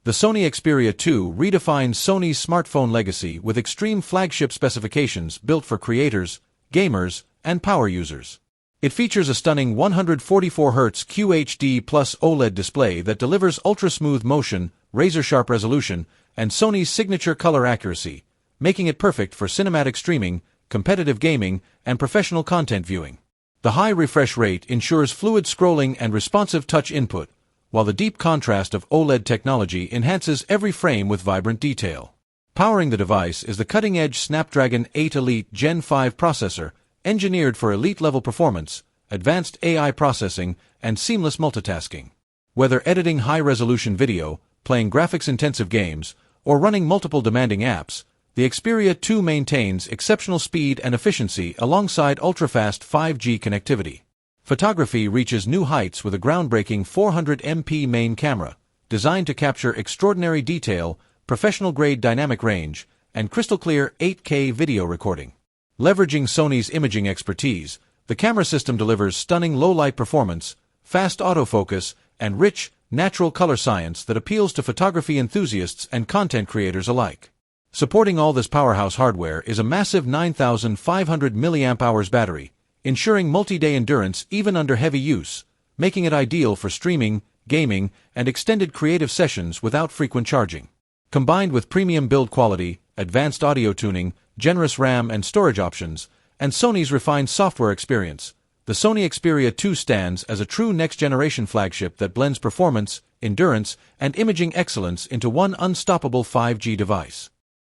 The Sony Xperia 2 redefines Sony's smartphone legacy with extreme flagship specifications built for creators, gamers, and power users. It features a stunning 144Hz QHD Plus OLED display that delivers ultra-smooth motion, razor-sharp resolution, and Sony's signature color accuracy, making it perfect for cinematic streaming, competitive gaming, and professional content viewing. The high refresh rate ensures fluid scrolling and responsive touch input, while the deep contrast of OLED technology enhances every frame with vibrant detail. Powering the device is the cutting-edge Snapdragon 8 Elite Gen 5 processor, engineered for elite-level performance, advanced AI processing, and seamless multitasking. Whether editing high-resolution video, playing graphics-intensive games, or running multiple demanding apps, the Xperia 2 maintains exceptional speed and efficiency alongside ultra-fast 5G connectivity. Photography reaches new heights with a groundbreaking 400MP main camera, designed to capture extraordinary detail, professional-grade dynamic range, and crystal-clear 8K video recording. Leveraging Sony's imaging expertise, the camera system delivers stunning low-light performance, fast autofocus, and rich, natural color science that appeals to photography enthusiasts and content creators alike. Supporting all this powerhouse hardware is a massive 9,500 mAh battery, ensuring multi-day endurance even under heavy use, making it ideal for streaming, gaming, and extended creative sessions without frequent charging. Combined with premium build quality, advanced audio tuning, generous RAM and storage options, and Sony's refined software experience, the Sony Xperia 2 stands as a true next-generation flagship that blends performance, endurance, and imaging excellence into one unstoppable 5G device.